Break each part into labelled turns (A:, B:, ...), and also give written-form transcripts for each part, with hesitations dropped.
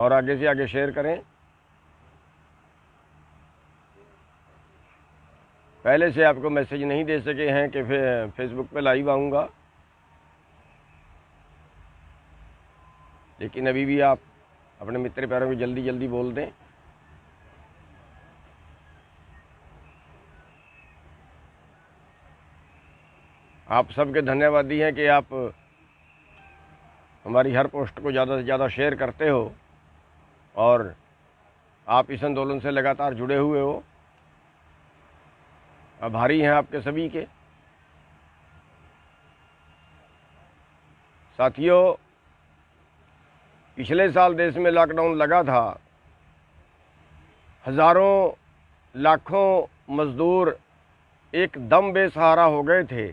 A: और आगे से आगे शेयर करें। पहले से आपको मैसेज नहीं दे सके हैं कि फेसबुक पे लाइव आऊँगा, लेकिन अभी भी आप अपने मित्र प्यारों को जल्दी जल्दी बोल दें। आप सबके धन्यवादी हैं कि आप हमारी हर पोस्ट को ज़्यादा से ज़्यादा शेयर करते हो और आप इस आंदोलन से लगातार जुड़े हुए हो। आभारी हैं आपके सभी के। साथियों, पिछले साल देश में लॉकडाउन लगा था। हज़ारों लाखों मज़दूर एकदम बेसहारा हो गए थे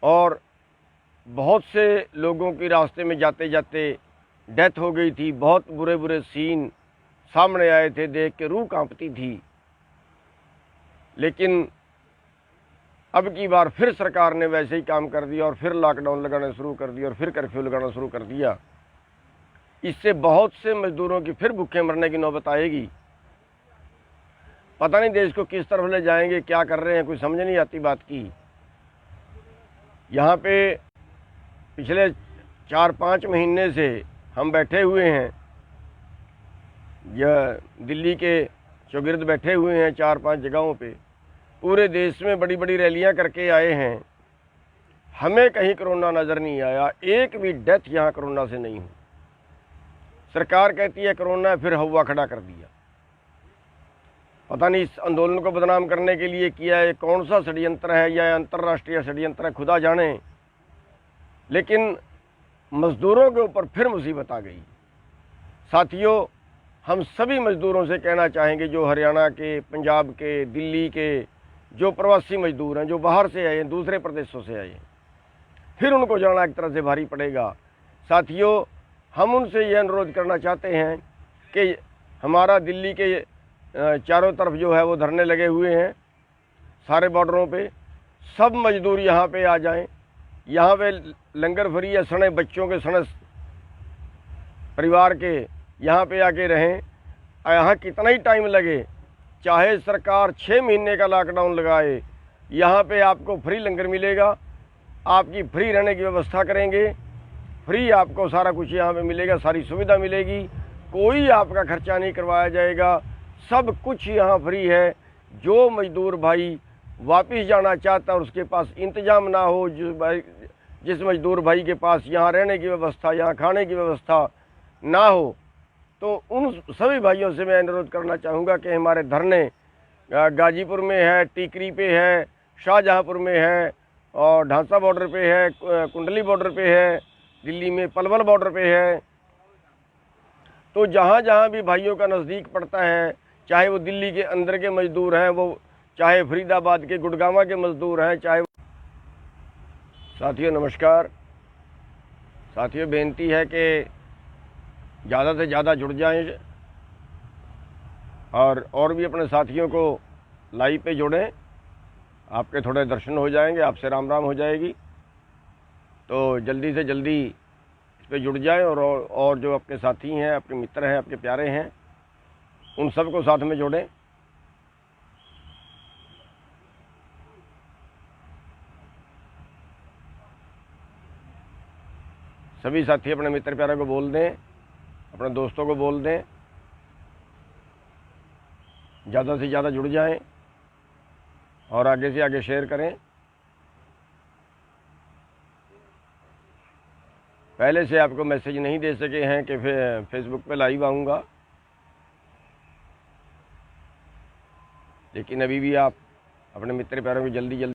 A: और बहुत से लोगों की रास्ते में जाते जाते डेथ हो गई थी। बहुत बुरे बुरे सीन सामने आए थे, देख के रूह कांपती थी। लेकिन अब की बार फिर सरकार ने वैसे ही काम कर दिया और फिर लॉकडाउन लगाना शुरू कर दिया और फिर कर्फ्यू लगाना शुरू कर दिया। इससे बहुत से मजदूरों की फिर भूखे मरने की नौबत आएगी। पता नहीं देश को किस तरफ ले जाएंगे, क्या कर रहे हैं, कुछ समझ नहीं आती बात की। यहाँ पे पिछले 4-5 महीने से हम बैठे हुए हैं, यह दिल्ली के चौगिर्द बैठे हुए हैं 4-5 जगहों पे। पूरे देश में बड़ी बड़ी रैलियां करके आए हैं। हमें कहीं कोरोना नज़र नहीं आया, एक भी डेथ यहाँ कोरोना से नहीं हुई। सरकार कहती है कोरोना, फिर हवा खड़ा कर दिया। पता नहीं इस आंदोलन को बदनाम करने के लिए किया है, कौन सा षड्यंत्र है या अंतर्राष्ट्रीय षड्यंत्र है, खुदा जाने। लेकिन मज़दूरों के ऊपर फिर मुसीबत आ गई। साथियों, हम सभी मज़दूरों से कहना चाहेंगे, जो हरियाणा के, पंजाब के, दिल्ली के जो प्रवासी मज़दूर हैं, जो बाहर से आए हैं, दूसरे प्रदेशों से आए हैं, फिर उनको जाना एक तरह से भारी पड़ेगा। साथियों, हम उनसे यह अनुरोध करना चाहते हैं कि हमारा दिल्ली के चारों तरफ जो है वो धरने लगे हुए हैं, सारे बॉर्डरों पे। सब मज़दूर यहाँ पे आ जाएं। यहाँ पे लंगर फ्री है, सने बच्चों के, सने परिवार के यहाँ पे आके रहें। यहाँ कितना ही टाइम लगे, चाहे सरकार 6 महीने का लॉकडाउन लगाए, यहाँ पे आपको फ्री लंगर मिलेगा, आपकी फ्री रहने की व्यवस्था करेंगे, फ्री आपको सारा कुछ यहाँ पे मिलेगा, सारी सुविधा मिलेगी, कोई आपका खर्चा नहीं करवाया जाएगा, सब कुछ यहाँ फ्री है। जो मज़दूर भाई वापस जाना चाहता है और उसके पास इंतज़ाम ना हो, जिस मज़दूर भाई के पास यहाँ रहने की व्यवस्था, यहाँ खाने की व्यवस्था ना हो, तो उन सभी भाइयों से मैं अनुरोध करना चाहूँगा कि हमारे धरने गाजीपुर में है, टीकरी पे है, शाहजहाँपुर में है और ढांसा बॉर्डर पे है, कुंडली बॉर्डर पे है, दिल्ली में पलवल बॉर्डर पे है। तो जहाँ जहाँ भी भाइयों का नज़दीक पड़ता है, चाहे वो दिल्ली के अंदर के मज़दूर हैं, वो चाहे फरीदाबाद के, गुड़गांव के मज़दूर हैं, चाहे। साथियों नमस्कार। साथियों, बेनती है कि ज़्यादा से ज़्यादा जुड़ जाएं और भी अपने साथियों को लाइव पे जोड़ें। आपके थोड़े दर्शन हो जाएंगे, आपसे राम राम हो जाएगी। तो जल्दी से जल्दी इस पे जुड़ जाएं और जो आपके साथी हैं, आपके मित्र हैं, आपके प्यारे हैं, उन सबको साथ में जोड़ें। सभी साथी अपने मित्र प्यारे को बोल दें, अपने दोस्तों को बोल दें, ज़्यादा से ज़्यादा जुड़ जाएं और आगे से आगे शेयर करें। पहले से आपको मैसेज नहीं दे सके हैं कि फेसबुक पे लाइव आऊँगा, लेकिन अभी भी आप अपने मित्र प्यारों को जल्दी जल्दी।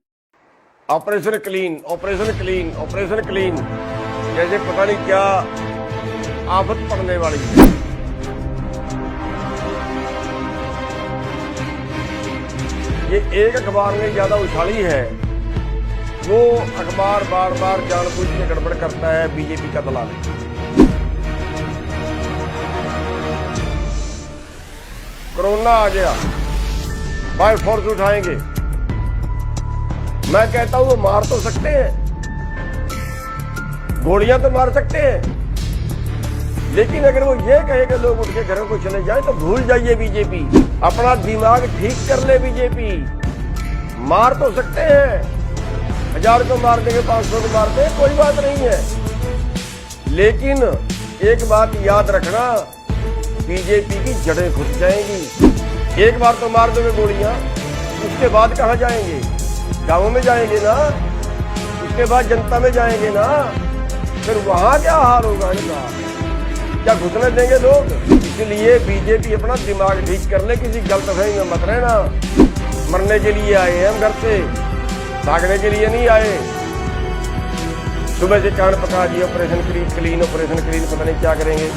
A: Operation clean, operation clean, operation clean, जैसे पता नहीं क्या आफत पड़ने वाली है। ये एक अखबार ने ज्यादा उछाली है, वो अखबार बार बार जानबूझ के गड़बड़ करता है, बीजेपी का दलाल। कोरोना आ गया, बाय फोर्स उठाएंगे। मैं कहता हूं वो मार तो सकते हैं, गोलियां तो मार सकते हैं, लेकिन अगर वो ये कहे कि लोग उठ के घरों को चले जाएं तो भूल जाइए बीजेपी, अपना दिमाग ठीक कर ले बीजेपी। मार तो सकते हैं, 1000 को मार देंगे, 500 को मार देंगे, कोई बात नहीं है, लेकिन एक बात याद रखना, बीजेपी की जड़ें घुस जाएंगी। एक बार तो मार दोगे गोलियां, उसके बाद कहाँ जाएंगे? गांवों में जाएंगे ना, उसके बाद जनता में जाएंगे ना, फिर वहां क्या हाल होगा इनका? क्या घुसने देंगे लोग? इसलिए बीजेपी अपना दिमाग ठीक कर ले, किसी गलतफहमी में मत रहना। मरने के लिए आए हैं हम घर से, भागने के लिए नहीं आए। सुबह से कान पका दिए, ऑपरेशन क्लीन, ऑपरेशन क्लीन, पता नहीं क्या करेंगे।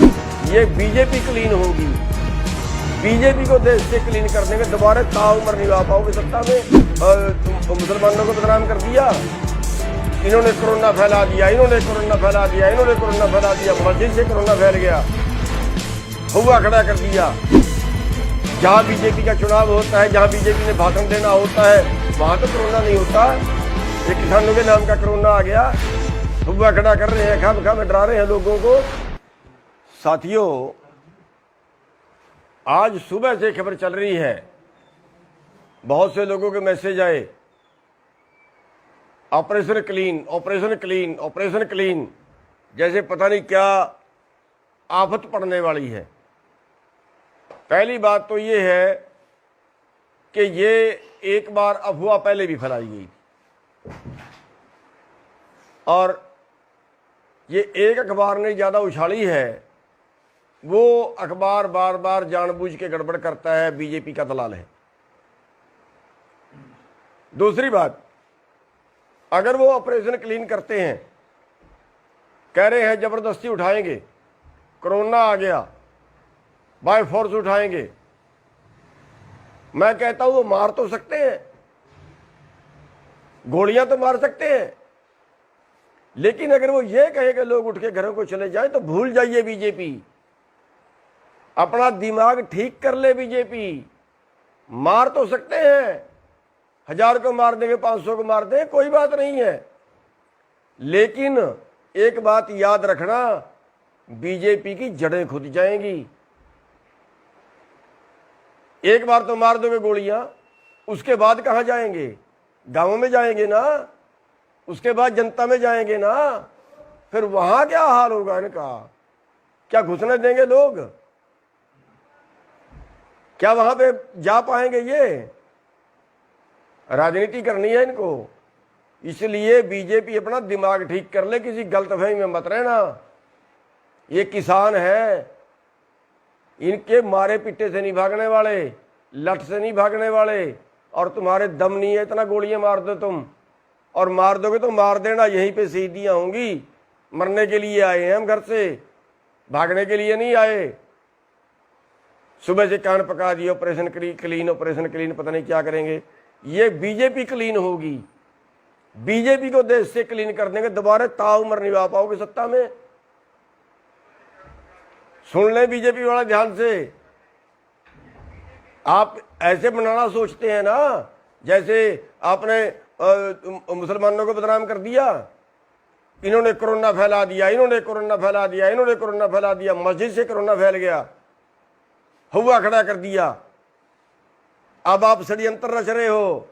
A: ये बीजेपी क्लीन होगी, बीजेपी को देश से क्लीन कर देंगे। दोबारा ताउम्र नहीं आ पाओगे सत्ता में। मुसलमानों को बदनाम कर दिया, इन्होंने कोरोना फैला दिया, इन्होंने कोरोना फैला दिया, इन्होंने कोरोना फैला दिया, मस्जिद से कोरोना फैल गया, हुआ खड़ा कर दिया। जहां बीजेपी का चुनाव होता है, जहां बीजेपी ने भाषण देना होता है, वहां तो कोरोना नहीं होता। ये किसानों के नाम का कोरोना आ गया, हुआ खड़ा कर रहे हैं, खाम खाम डरा रहे हैं लोगों को। साथियों, आज सुबह से खबर चल रही है, बहुत से लोगों के मैसेज आए, operation clean, operation clean, operation clean, जैसे पता नहीं क्या आफत पड़ने वाली है। पहली बात तो ये है कि ये एक बार अफवाह पहले भी फैलाई गई और ये एक अखबार ने ज़्यादा उछाली है, वो अखबार बार बार जानबूझ के गड़बड़ करता है, बीजेपी का दलाल है। दूसरी बात, अगर वो ऑपरेशन क्लीन करते हैं, कह रहे हैं जबरदस्ती उठाएंगे, कोरोना आ गया, बाय फोर्स उठाएंगे, मैं कहता हूं वो मार तो सकते हैं, गोलियां तो मार सकते हैं, लेकिन अगर वो ये कहे कि लोग उठ के घरों को चले जाएं तो भूल जाइए बीजेपी, अपना दिमाग ठीक कर ले बीजेपी। मार तो सकते हैं, 1000 को मार देंगे, 500 को मार देंगे, कोई बात नहीं है, लेकिन एक बात याद रखना, बीजेपी की जड़ें खुद जाएंगी। एक बार तो मार दोगे गोलियां, उसके बाद कहां जाएंगे? गांवों में जाएंगे ना, उसके बाद जनता में जाएंगे ना, फिर वहां क्या हाल होगा इनका? क्या घुसने देंगे लोग? क्या वहां पे जा पाएंगे? ये राजनीति करनी है इनको, इसलिए बीजेपी अपना दिमाग ठीक कर ले, किसी गलतफहमी में मत रहना। ये किसान है, इनके मारे पिट्टे से नहीं भागने वाले, लठ से नहीं भागने वाले, और तुम्हारे दम नहीं है इतना गोलियां मार दो तुम, और मार दोगे तो मार देना, यहीं पे शहीदियां होंगी। मरने के लिए आए हैं हम घर से, भागने के लिए नहीं आए। सुबह से कान पका दिए, ऑपरेशन क्लीन, ऑपरेशन क्लीन, पता नहीं क्या करेंगे। ये बीजेपी क्लीन होगी, बीजेपी को देश से क्लीन कर देंगे, दोबारा ताउम्र नहीं आ पाओगे सत्ता में। सुन लें बीजेपी वाला ध्यान से, आप ऐसे बनाना सोचते हैं ना, जैसे आपने मुसलमानों को बदनाम कर दिया, इन्होंने कोरोना फैला दिया, इन्होंने कोरोना फैला दिया, इन्होंने कोरोना फैला दिया, मस्जिद से कोरोना फैल गया, हुआ खड़ा कर दिया। अब आप षड्यंत्र रच रहे हो,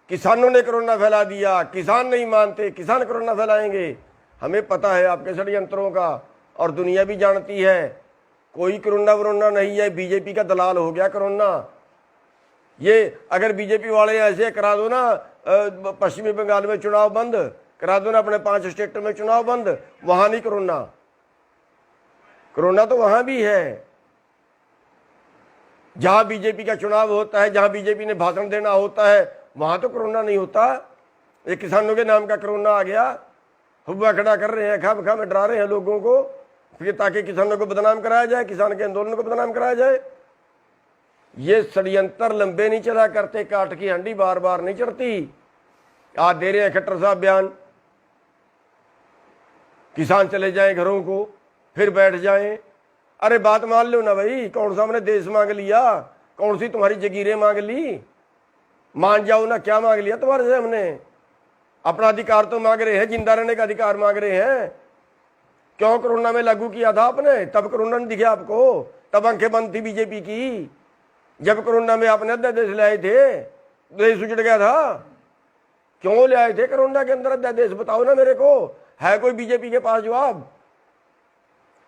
A: किसानों ने कोरोना फैला दिया, किसान नहीं मानते, किसान कोरोना फैलाएंगे। हमें पता है आपके षड्यंत्रों का, और दुनिया भी जानती है, कोई कोरोना वरोना नहीं है, बीजेपी का दलाल हो गया कोरोना। ये अगर बीजेपी वाले ऐसे करा दो ना, पश्चिमी बंगाल में चुनाव बंद करा दो ना, अपने 5 स्टेटों में चुनाव बंद, वहां नहीं कोरोना, कोरोना तो वहां भी है। जहां बीजेपी का चुनाव होता है, जहां बीजेपी ने भाषण देना होता है, वहां तो कोरोना नहीं होता। ये किसानों के नाम का कोरोना आ गया, हुआ खड़ा कर रहे हैं, खाम खाम डरा रहे हैं लोगों को, फिर ताकि किसानों को बदनाम कराया जाए, किसान के आंदोलन को बदनाम कराया जाए। ये षड्यंत्र लंबे नहीं चला करते, काट की हंडी बार बार नहीं चढ़ती। आज दे रहे हैं खट्टर साहब बयान, किसान चले जाएं घरों को, फिर बैठ जाएं। अरे बात मान लो ना भाई, कौन सा हमने देश मांग लिया, कौन सी तुम्हारी जगीरें मांग ली, मान जाओ ना। क्या मांग लिया तुम्हारे से हमने? अपना अधिकार तो मांग रहे हैं, जिंदा रहने का अधिकार मांग रहे हैं। क्यों कोरोना में लागू किया था आपने? तब कोरोना नहीं दिखे आपको, तब आंखें बंद थी बीजेपी की। जब कोरोना में आपने अध्यादेश लाए थे, देश उजड़ गया था। क्यों ले आए थे कोरोना के अंदर अध्यादेश? बताओ ना मेरे को, है कोई बीजेपी के पास जवाब?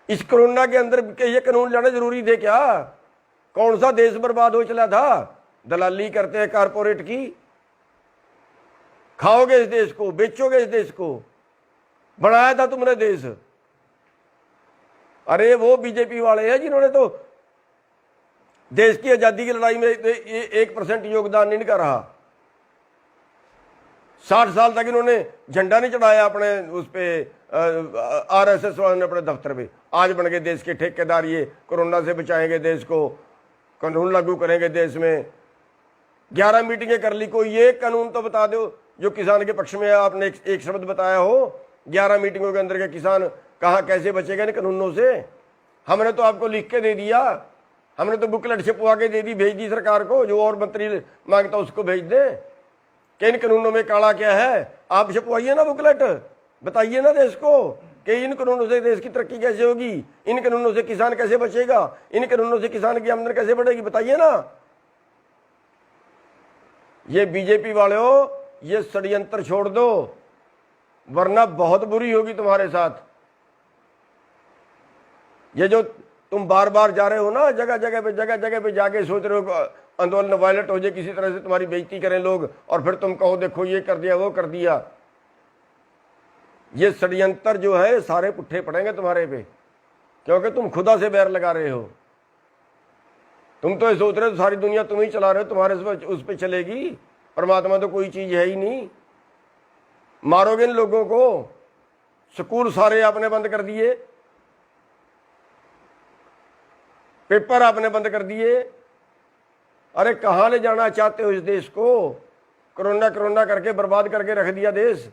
A: इस कोरोना के अंदर ये कानून लाना जरूरी थे क्या? कौन सा देश बर्बाद हो चला था? दलाली करते हैं कारपोरेट की। खाओगे इस देश को, बेचोगे इस देश को, बनाया था तुमने देश। अरे वो बीजेपी वाले हैं जिन्होंने तो देश की आजादी की लड़ाई में 1% योगदान नहीं का रहा। 60 साल तक इन्होंने झंडा नहीं चढ़ाया अपने उस पे, आरएसएस वालों ने अपने दफ्तर पे। आज बन गए देश के ठेकेदार, ये कोरोना से बचाएंगे देश को, कानून लागू करेंगे देश में। 11 मीटिंगें कर ली, कोई एक कानून तो बता दो जो किसान के पक्ष में है। आपने एक शब्द बताया हो 11 मीटिंगों के अंदर के किसान कहाँ कैसे बचेगा इन कानूनों से? हमने तो आपको लिख के दे दिया, हमने तो बुकलेट छपवा के दे दी, भेज दी सरकार को, जो और मंत्री मांगता उसको भेज दे कि इन कानूनों में काला क्या है। आप छपवाइए ना बुकलेट, बताइए ना देश को कि इन कानूनों से देश की तरक्की कैसे होगी, इन कानूनों से किसान कैसे बचेगा, इन कानूनों से किसान की आमदनी कैसे बढ़ेगी, बताइए ना। ये बीजेपी वाले हो, ये षड्यंत्र छोड़ दो, वरना बहुत बुरी होगी तुम्हारे साथ। ये जो तुम बार बार जा रहे हो ना, जगह जगह पे जाके सोच रहे हो आंदोलन वायलेंट हो जाए, किसी तरह से तुम्हारी बेइज्जती करें लोग, और फिर तुम कहो देखो ये कर दिया वो कर दिया। ये षड्यंत्र जो है सारे पुट्ठे पड़ेंगे तुम्हारे पे, क्योंकि तुम खुदा से बैर लगा रहे हो। तुम तो ये सोच रहे हो सारी दुनिया तुम ही चला रहे हो, तुम्हारे उस पर चलेगी। परमात्मा तो कोई चीज है ही नहीं। मारोगे इन लोगों को। स्कूल सारे आपने बंद कर दिए, पेपर आपने बंद कर दिए। अरे कहाँ ले जाना चाहते हो इस देश को? कोरोना कोरोना करके बर्बाद करके रख दिया देश।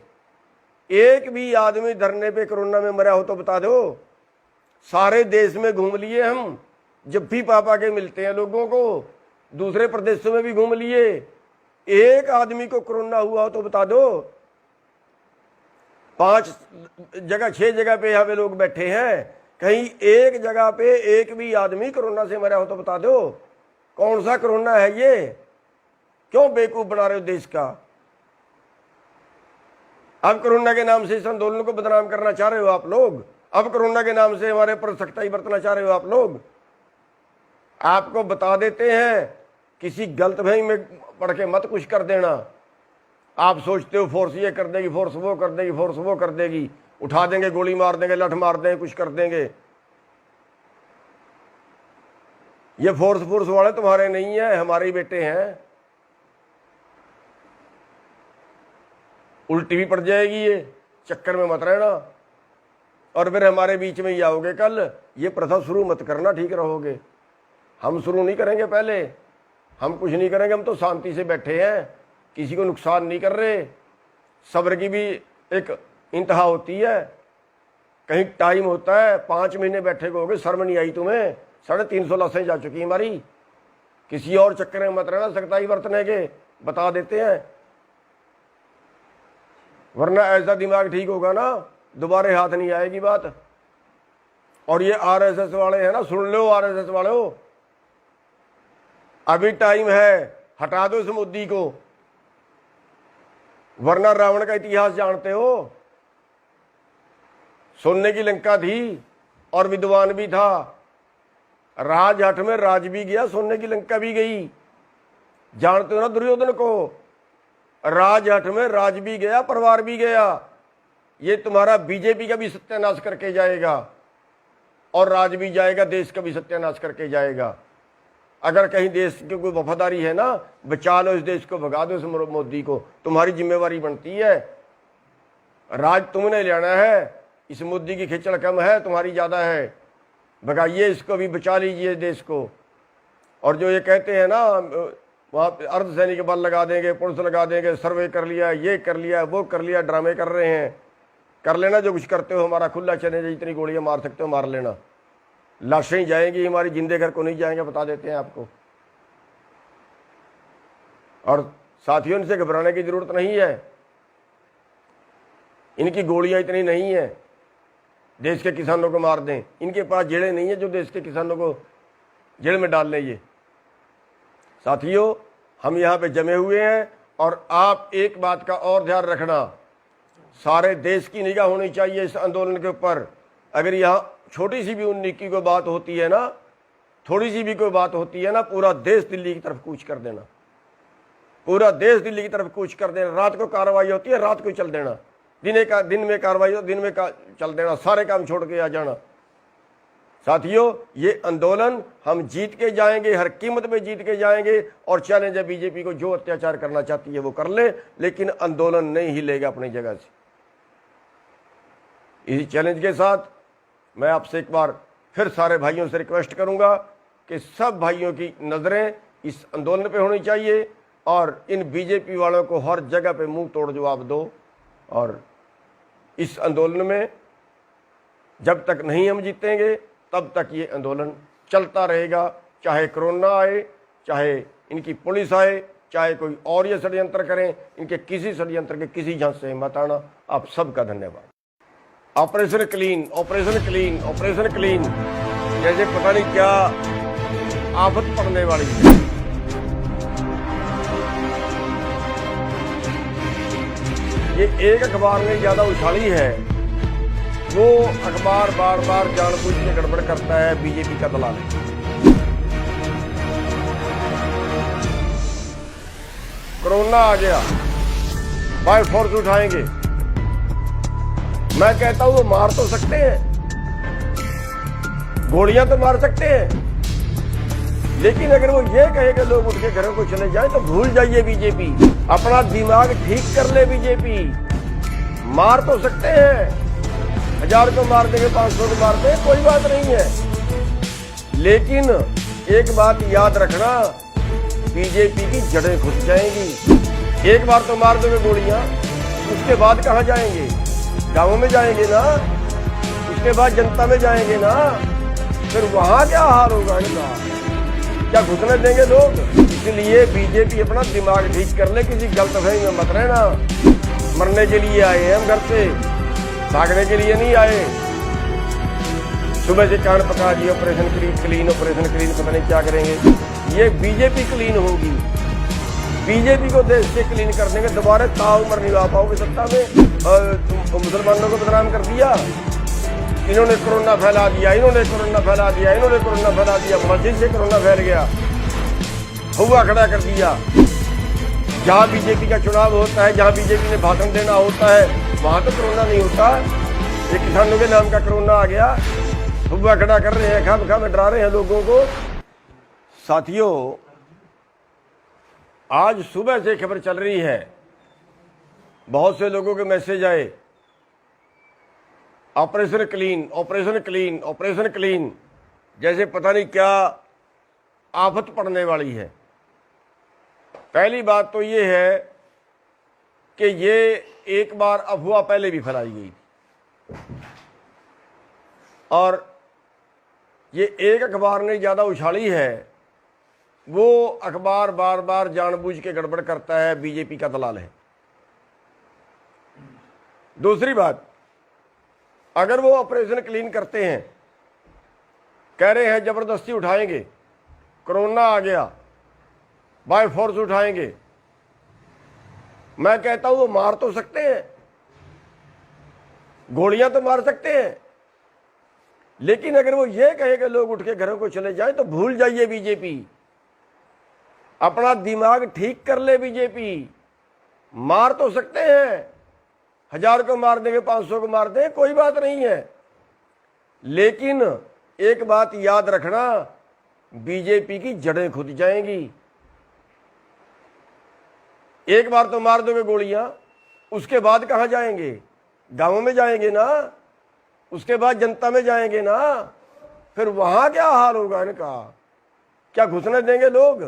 A: एक भी आदमी धरने पे कोरोना में मरा हो तो बता दो। सारे देश में घूम लिए हम, जब भी पापा के मिलते हैं लोगों को, दूसरे प्रदेशों में भी घूम लिए, एक आदमी को कोरोना हुआ हो तो बता दो। 5 जगह 6 जगह पे यहाँ पे लोग बैठे हैं, कहीं एक जगह पे एक भी आदमी कोरोना से मरा हो तो बता दो। कौन सा कोरोना है ये? क्यों बेवकूफ बना रहे हो देश का? अब कोरोना के नाम से इस आंदोलन को बदनाम करना चाह रहे हो आप लोग। अब कोरोना के नाम से हमारे पर सख्ताई बरतना चाह रहे हो आप लोग। आपको बता देते हैं, किसी गलतफहमी में पढ़ के मत कुछ कर देना। आप सोचते हो फोर्स ये कर देगी, फोर्स वो कर देगी, फोर्स वो कर देगी, उठा देंगे, गोली मार देंगे, लठ मार देंगे, कुछ कर देंगे। ये फोर्स वाले तुम्हारे नहीं है, हमारे ही बेटे हैं। उल्टी भी पड़ जाएगी, ये चक्कर में मत रहना, और फिर हमारे बीच में ही आओगे कल। ये प्रथा शुरू मत करना, ठीक रहोगे। हम शुरू नहीं करेंगे, पहले हम कुछ नहीं करेंगे। हम तो शांति से बैठे हैं, किसी को नुकसान नहीं कर रहे। सब्र की भी एक इंतहा होती है, कहीं टाइम होता है। 5 महीने बैठे हो गए, शर्म नहीं आई तुम्हें? 350 लाशें जा चुकी हमारी। किसी और चक्कर में मत रहना, सख्ताई बरतने के बता देते हैं, वरना ऐसा दिमाग ठीक होगा ना, दोबारा हाथ नहीं आएगी बात। और ये आरएसएस वाले हैं ना, सुन लो आरएसएस वाले हो, अभी टाइम है, हटा दो इस मोदी को, वरना रावण का इतिहास जानते हो। सोने की लंका थी और विद्वान भी था, राजहट में राज भी गया, सोने की लंका भी गई। जानते हो ना दुर्योधन को, राजहट में राज भी गया, परिवार भी गया। ये तुम्हारा बीजेपी का भी सत्यानाश करके जाएगा, और राज भी जाएगा, देश का भी सत्यानाश करके जाएगा। अगर कहीं देश की कोई वफादारी है ना, बचा लो इस देश को, भगा दो इस मोदी को, तुम्हारी जिम्मेवारी बनती है। राज तुमने लेना है, इस मोदी की खिचड़ कम है, तुम्हारी ज्यादा है। भगाइए इसको भी, बचा लीजिए देश को। और जो ये कहते हैं ना वहाँ अर्धसैनिक बल लगा देंगे, पुलिस लगा देंगे, सर्वे कर लिया, ये कर लिया, वो कर लिया, ड्रामे कर रहे हैं। कर लेना जो कुछ करते हो, हमारा खुला चैलेंज है, जितनी गोलियां मार सकते हो मार लेना। लाशें ही जाएंगी हमारी, जिंदे घर को नहीं जाएंगे, बता देते हैं आपको। और साथियों, इनसे घबराने की जरूरत नहीं है, इनकी गोलियां इतनी नहीं है। देश के किसानों को मार दें। इनके पास जेड़े नहीं है जो देश के किसानों को जेल में डाल लें। ये साथियों, हम यहाँ पे जमे हुए हैं और आप एक बात का और ध्यान रखना, सारे देश की निगाह होनी चाहिए इस आंदोलन के ऊपर। अगर यहाँ छोटी सी भी उन्नीस की कोई बात होती है ना, थोड़ी सी भी कोई बात होती है ना, पूरा देश दिल्ली की तरफ कूच कर देना, पूरा देश दिल्ली की तरफ कूच कर देना। रात को कार्रवाई होती है, रात को चल देना, दिन में कार्रवाई हो, दिन में चल देना, सारे काम छोड़ के आ जाना। साथियों, ये आंदोलन हम जीत के जाएंगे, हर कीमत पे जीत के जाएंगे। और चैलेंज है बीजेपी को, जो अत्याचार करना चाहती है वो कर ले, लेकिन आंदोलन नहीं हिलेगा अपनी जगह से। इसी चैलेंज के साथ मैं आपसे एक बार फिर सारे भाइयों से रिक्वेस्ट करूंगा कि सब भाइयों की नज़रें इस आंदोलन पे होनी चाहिए और इन बीजेपी वालों को हर जगह पे मुंह तोड़ जवाब दो। और इस आंदोलन में जब तक नहीं हम जीतेंगे तब तक ये आंदोलन चलता रहेगा, चाहे कोरोना आए, चाहे इनकी पुलिस आए, चाहे कोई और ये षड्यंत्र करें। इनके किसी षड्यंत्र के किसी झांसे से मत आना। आप सबका धन्यवाद। Operation clean, operation clean, operation clean, जैसे पता नहीं क्या आफत पड़ने वाली है। ये एक अखबार ने ज्यादा उछाली है, वो अखबार बार बार जानबूझ के गड़बड़ करता है, बीजेपी का दलाल है। कोरोना आ गया, बाय फोर्स उठाएंगे। मैं कहता हूं वो मार तो सकते हैं, गोलियां तो मार सकते हैं, लेकिन अगर वो ये कहे कि लोग उठ के घरों को चले जाए तो भूल जाइए बीजेपी। अपना दिमाग ठीक कर ले बीजेपी। मार तो सकते हैं, 1000 को मार देंगे, 500 को मार देंगे, कोई बात नहीं है, लेकिन एक बात याद रखना, बीजेपी की जड़ें घुस जाएंगी। एक बार तो मार दोगे गोलियां, उसके बाद कहां जाएंगे? गांवों में जाएंगे ना, उसके बाद जनता में जाएंगे ना, फिर वहां क्या हाल होगा इनका? क्या घुसने देंगे लोग? इसलिए बीजेपी अपना दिमाग ठीक कर ले, किसी गलतफहमी में मत रहना। मरने के लिए आए हैं हम घर से, भागने के लिए नहीं आए। सुबह से कान पका दिए, ऑपरेशन क्लीन, ऑपरेशन क्लीन, पता नहीं क्या करेंगे। ये बीजेपी क्लीन होगी, बीजेपी को देश से क्लीन कर देंगे। दोबारा ताउम्र नहीं आ पाओगे सत्ता में। मुसलमानों को बदनाम कर दिया, इन्होंने कोरोना फैला दिया, इन्होंने कोरोना फैला दिया, इन्होंने कोरोना फैला दिया, मस्जिद से कोरोना फैल गया, हुआ खड़ा कर दिया। जहां बीजेपी का चुनाव होता है, जहां बीजेपी ने भाषण देना होता है, वहां तो कोरोना नहीं होता। ये किसानों के नाम का कोरोना आ गया, हुआ खड़ा कर रहे हैं, खाम खाम डरा रहे हैं लोगों को। साथियों, आज सुबह से खबर चल रही है, बहुत से लोगों के मैसेज आए, operation clean, operation clean, operation clean, जैसे पता नहीं क्या आफत पड़ने वाली है। पहली बात तो ये है कि ये एक बार अफवाह पहले भी फैलाई गई और ये एक अखबार ने ज़्यादा उछाली है, वो अखबार बार बार जानबूझ के गड़बड़ करता है, बीजेपी का दलाल है। दूसरी बात, अगर वो ऑपरेशन क्लीन करते हैं, कह रहे हैं जबरदस्ती उठाएंगे, कोरोना आ गया, बाय फोर्स उठाएंगे, मैं कहता हूं वो मार तो सकते हैं, गोलियां तो मार सकते हैं, लेकिन अगर वो ये कहे कि लोग उठ के घरों को चले जाएं तो भूल जाइए बीजेपी। अपना दिमाग ठीक कर ले बीजेपी। मार तो सकते हैं, 1000 को मार देंगे, 500 को मार देंगे, कोई बात नहीं है, लेकिन एक बात याद रखना, बीजेपी की जड़ें खुद जाएंगी। एक बार तो मार दोगे गोलियां, उसके बाद कहां जाएंगे? गांवों में जाएंगे ना, उसके बाद जनता में जाएंगे ना, फिर वहां क्या हाल होगा इनका? क्या घुसने देंगे लोग?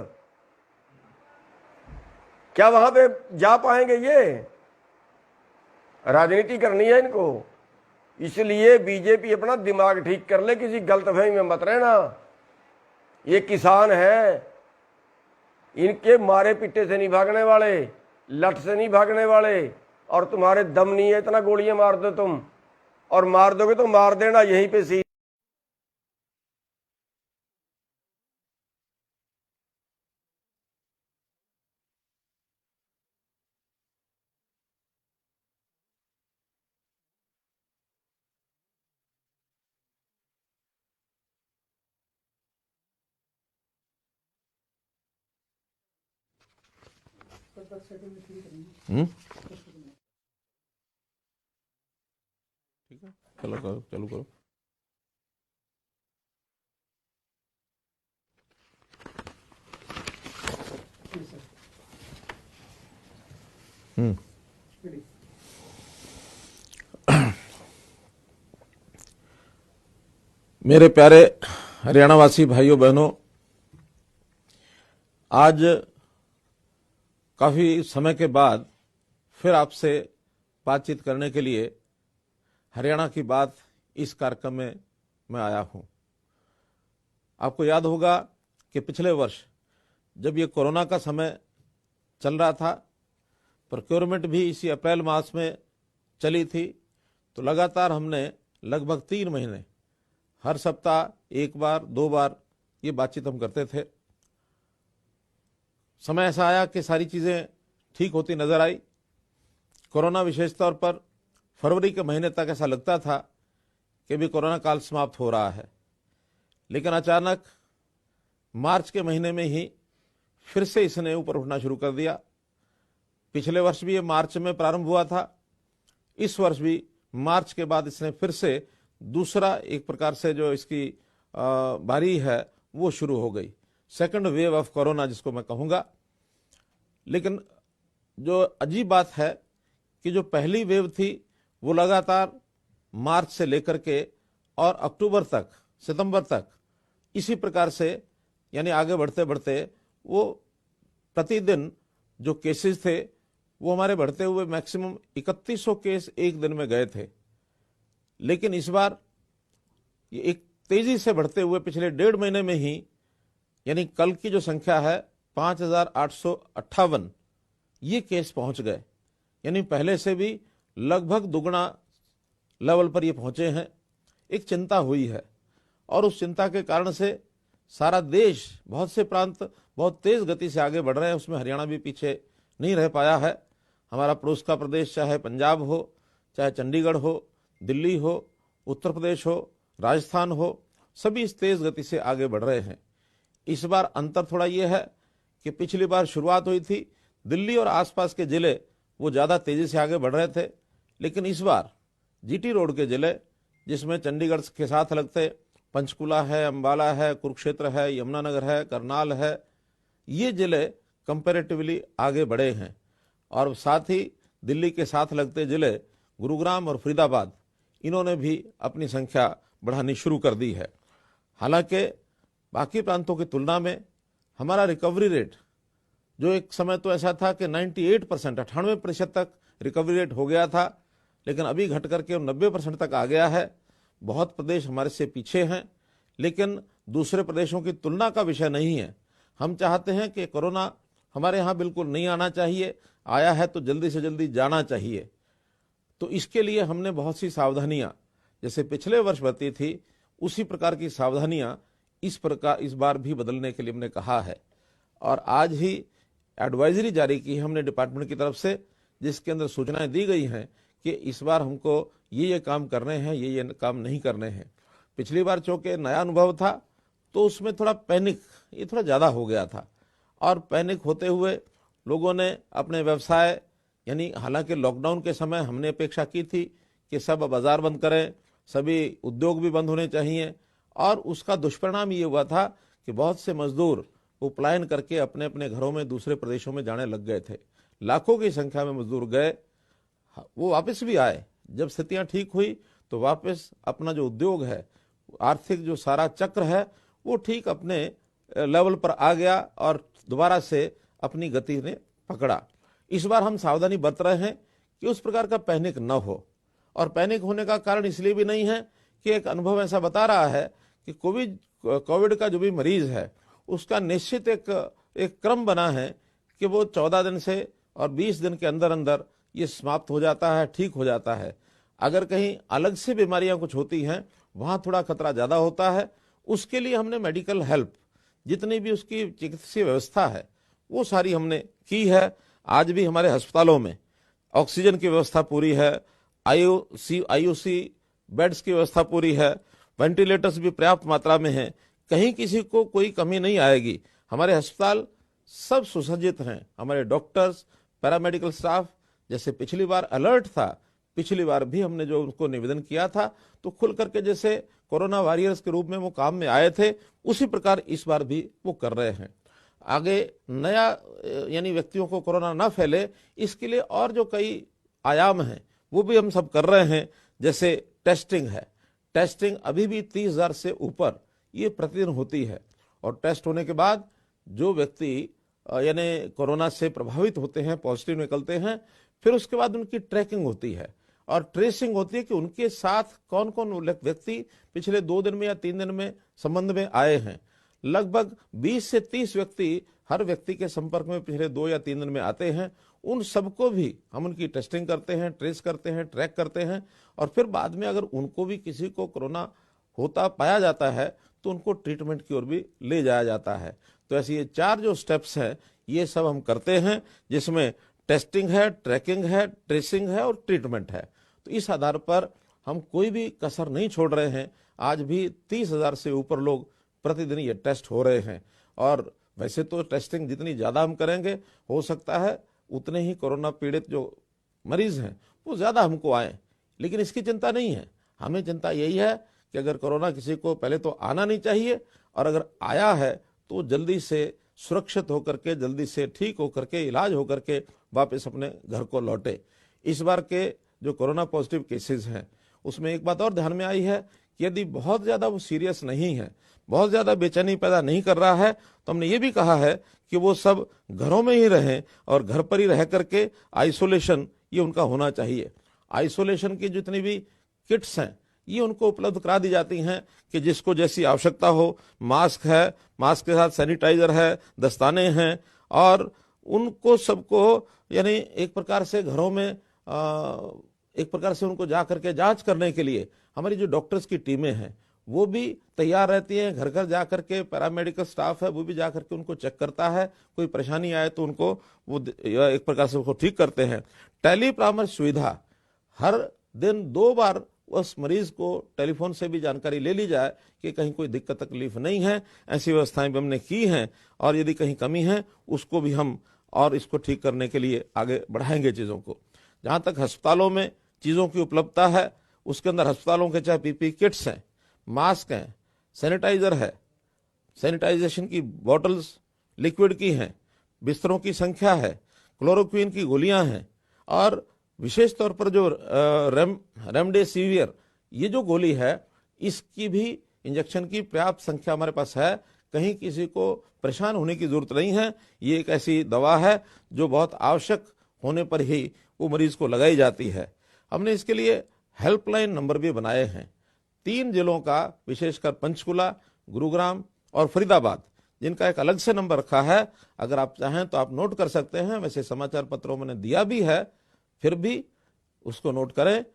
A: क्या वहां पे जा पाएंगे? ये राजनीति करनी है इनको। इसलिए बीजेपी अपना दिमाग ठीक कर ले, किसी गलतफहमी में मत रहना। ये किसान है, इनके मारे पिट्टे से नहीं भागने वाले, लठ से नहीं भागने वाले, और तुम्हारे दम नहीं है इतना गोलियां मार दो तुम और मार दोगे तो मार देना यहीं पे सी।
B: ठीक है, चलो करो, चालू करो। मेरे प्यारे हरियाणा वासी भाइयों बहनों, आज काफी समय के बाद फिर आपसे बातचीत करने के लिए हरियाणा की बात इस कार्यक्रम में मैं आया हूं। आपको याद होगा कि पिछले वर्ष जब ये कोरोना का समय चल रहा था, प्रोक्योरमेंट भी इसी अप्रैल मास में चली थी, तो लगातार हमने लगभग 3 महीने हर सप्ताह 1 बार 2 बार ये बातचीत हम करते थे। समय ऐसा आया कि सारी चीजें ठीक होती नजर आई। कोरोना विशेष तौर पर फरवरी के महीने तक ऐसा लगता था कि भी कोरोना काल समाप्त हो रहा है, लेकिन अचानक मार्च के महीने में ही फिर से इसने ऊपर उठना शुरू कर दिया। पिछले वर्ष भी ये मार्च में प्रारंभ हुआ था, इस वर्ष भी मार्च के बाद इसने फिर से दूसरा एक प्रकार से जो इसकी बारी है वो शुरू हो गई, सेकंड वेव ऑफ कोरोना जिसको मैं कहूंगा। लेकिन जो अजीब बात है कि जो पहली वेव थी वो लगातार मार्च से लेकर के और अक्टूबर तक, सितंबर तक इसी प्रकार से यानी आगे बढ़ते बढ़ते वो प्रतिदिन जो केसेस थे वो हमारे बढ़ते हुए मैक्सिमम 3100 केस एक दिन में गए थे। लेकिन इस बार ये एक तेजी से बढ़ते हुए पिछले 1.5 महीने में ही यानी कल की जो संख्या है 5858 ये केस पहुंच गए, यानी पहले से भी लगभग दुगना लेवल पर ये पहुंचे हैं। एक चिंता हुई है और उस चिंता के कारण से सारा देश, बहुत से प्रांत बहुत तेज गति से आगे बढ़ रहे हैं, उसमें हरियाणा भी पीछे नहीं रह पाया है। हमारा पड़ोस का प्रदेश चाहे पंजाब हो, चाहे चंडीगढ़ हो, दिल्ली हो, उत्तर प्रदेश हो, राजस्थान हो, सभी इस तेज गति से आगे बढ़ रहे हैं। इस बार अंतर थोड़ा ये है कि पिछली बार शुरुआत हुई थी, दिल्ली और आसपास के जिले वो ज़्यादा तेजी से आगे बढ़ रहे थे, लेकिन इस बार जीटी रोड के जिले जिसमें चंडीगढ़ के साथ लगते पंचकुला है, अंबाला है, कुरुक्षेत्र है, यमुनानगर है, करनाल है, ये जिले कंपैरेटिवली आगे बढ़े हैं। और साथ ही दिल्ली के साथ लगते जिले गुरुग्राम और फरीदाबाद, इन्होंने भी अपनी संख्या बढ़ानी शुरू कर दी है। हालांकि बाकी प्रांतों की तुलना में हमारा रिकवरी रेट, जो एक समय तो ऐसा था कि 98% 98% तक रिकवरी रेट हो गया था, लेकिन अभी घट करके 90% तक आ गया है। बहुत प्रदेश हमारे से पीछे हैं, लेकिन दूसरे प्रदेशों की तुलना का विषय नहीं है। हम चाहते हैं कि कोरोना हमारे यहाँ बिल्कुल नहीं आना चाहिए, आया है तो जल्दी से जल्दी जाना चाहिए। तो इसके लिए हमने बहुत सी सावधानियाँ, जैसे पिछले वर्ष बरती थी उसी प्रकार की सावधानियाँ इस बार भी बदलने के लिए हमने कहा है। और आज ही एडवाइजरी जारी की है हमने डिपार्टमेंट की तरफ से, जिसके अंदर सूचनाएं दी गई हैं कि इस बार हमको ये काम करने हैं, ये काम नहीं करने हैं। पिछली बार चूंकि नया अनुभव था तो उसमें थोड़ा पैनिक ये थोड़ा ज़्यादा हो गया था, और पैनिक होते हुए लोगों ने अपने व्यवसाय, यानी हालांकि लॉकडाउन के समय हमने अपेक्षा की थी कि सब बाजार बंद करें, सभी उद्योग भी बंद होने चाहिए, और उसका दुष्परिणाम ये हुआ था कि बहुत से मजदूर वो पलायन करके अपने अपने घरों में दूसरे प्रदेशों में जाने लग गए थे। लाखों की संख्या में मजदूर गए, वो वापस भी आए। जब स्थितियां ठीक हुई तो वापस अपना जो उद्योग है, आर्थिक जो सारा चक्र है, वो ठीक अपने लेवल पर आ गया और दोबारा से अपनी गति ने पकड़ा। इस बार हम सावधानी बरत रहे हैं कि उस प्रकार का पैनिक न हो, और पैनिक होने का कारण इसलिए भी नहीं है कि एक अनुभव ऐसा बता रहा है कि कोविड का जो भी मरीज है उसका निश्चित एक क्रम बना है कि वो 14 दिन से और 20 दिन के अंदर अंदर ये समाप्त हो जाता है, ठीक हो जाता है। अगर कहीं अलग से बीमारियां कुछ होती हैं वहां थोड़ा खतरा ज्यादा होता है। उसके लिए हमने मेडिकल हेल्प, जितनी भी उसकी चिकित्सीय व्यवस्था है वो सारी हमने की है। आज भी हमारे अस्पतालों में ऑक्सीजन की व्यवस्था पूरी है, आईओसी बेड्स की व्यवस्था पूरी है, वेंटिलेटर्स भी पर्याप्त मात्रा में हैं, कहीं किसी को कोई कमी नहीं आएगी। हमारे अस्पताल सब सुसज्जित हैं, हमारे डॉक्टर्स, पैरामेडिकल स्टाफ जैसे पिछली बार अलर्ट था, पिछली बार भी हमने जो उनको निवेदन किया था तो खुल करके जैसे कोरोना वॉरियर्स के रूप में वो काम में आए थे उसी प्रकार इस बार भी वो कर रहे हैं। आगे नया यानी व्यक्तियों को कोरोना ना फैले इसके लिए और जो कई आयाम हैं वो भी हम सब कर रहे हैं। जैसे टेस्टिंग है, टेस्टिंग अभी भी 30,000 से ऊपर ये प्रतिदिन होती है और टेस्ट होने के बाद जो व्यक्ति यानी कोरोना से प्रभावित होते हैं, पॉजिटिव निकलते हैं, फिर उसके बाद उनकी ट्रैकिंग होती है और ट्रेसिंग होती है कि उनके साथ कौन कौन व्यक्ति पिछले 2 दिन में या 3 दिन में संबंध में आए हैं। लगभग 20 से 30 व्यक्ति हर व्यक्ति के संपर्क में पिछले 2 या 3 दिन में आते हैं। उन सबको भी हम उनकी टेस्टिंग करते हैं, ट्रेस करते हैं, ट्रैक करते हैं और फिर बाद में अगर उनको भी किसी को कोरोना होता पाया जाता है तो उनको ट्रीटमेंट की ओर भी ले जाया जाता है। तो ऐसे ये 4 जो स्टेप्स हैं ये सब हम करते हैं, जिसमें टेस्टिंग है, ट्रैकिंग है, ट्रेसिंग है और ट्रीटमेंट है। तो इस आधार पर हम कोई भी कसर नहीं छोड़ रहे हैं। आज भी 30,000 से ऊपर लोग प्रतिदिन ये टेस्ट हो रहे हैं और वैसे तो टेस्टिंग जितनी ज़्यादा हम करेंगे हो सकता है उतने ही कोरोना पीड़ित जो मरीज हैं वो ज़्यादा हमको आए, लेकिन इसकी चिंता नहीं है। हमें चिंता यही है कि अगर कोरोना किसी को पहले तो आना नहीं चाहिए और अगर आया है तो जल्दी से सुरक्षित होकर के, जल्दी से ठीक होकर के, इलाज होकर के वापस अपने घर को लौटे। इस बार के जो कोरोना पॉजिटिव केसेस हैं उसमें एक बात और ध्यान में आई है कि यदि बहुत ज़्यादा वो सीरियस नहीं है, बहुत ज़्यादा बेचैनी पैदा नहीं कर रहा है, तो हमने ये भी कहा है कि वो सब घरों में ही रहें और घर पर ही रह करके आइसोलेशन ये उनका होना चाहिए। आइसोलेशन की जितनी भी किट्स हैं ये उनको उपलब्ध करा दी जाती हैं कि जिसको जैसी आवश्यकता हो। मास्क है, मास्क के साथ सैनिटाइजर है, दस्ताने हैं और उनको सबको यानी एक प्रकार से घरों में एक प्रकार से उनको जा करके जांच करने के लिए हमारी जो डॉक्टर्स की टीमें हैं वो भी तैयार रहती हैं। घर घर जा करके पैरामेडिकल स्टाफ है वो भी जा करके उनको चेक करता है, कोई परेशानी आए तो उनको वो एक प्रकार से उसको ठीक करते हैं। टेली परामर्श सुविधा, हर दिन 2 बार उस मरीज को टेलीफोन से भी जानकारी ले ली जाए कि कहीं कोई दिक्कत तकलीफ नहीं है। ऐसी व्यवस्थाएं भी हमने की हैं और यदि कहीं कमी है उसको भी हम और इसको ठीक करने के लिए आगे बढ़ाएंगे चीज़ों को। जहाँ तक अस्पतालों में चीज़ों की उपलब्धता है उसके अंदर अस्पतालों के चाहे पीपी किट्स हैं, मास्क हैं, सैनिटाइजर है, सैनिटाइजेशन की बॉटल्स लिक्विड की हैं, बिस्तरों की संख्या है, क्लोरोक्विन की गोलियां हैं और विशेष तौर पर जो रेमडेसिविर ये जो गोली है इसकी भी इंजेक्शन की पर्याप्त संख्या हमारे पास है। कहीं किसी को परेशान होने की जरूरत नहीं है। ये एक ऐसी दवा है जो बहुत आवश्यक होने पर ही वो मरीज को लगाई जाती है। हमने इसके लिए हेल्पलाइन नंबर भी बनाए हैं 3 जिलों का, विशेषकर पंचकुला, गुरुग्राम और फरीदाबाद, जिनका एक अलग से नंबर रखा है। अगर आप चाहें तो आप नोट कर सकते हैं, वैसे समाचार पत्रों में दिया भी है, फिर भी उसको नोट करें।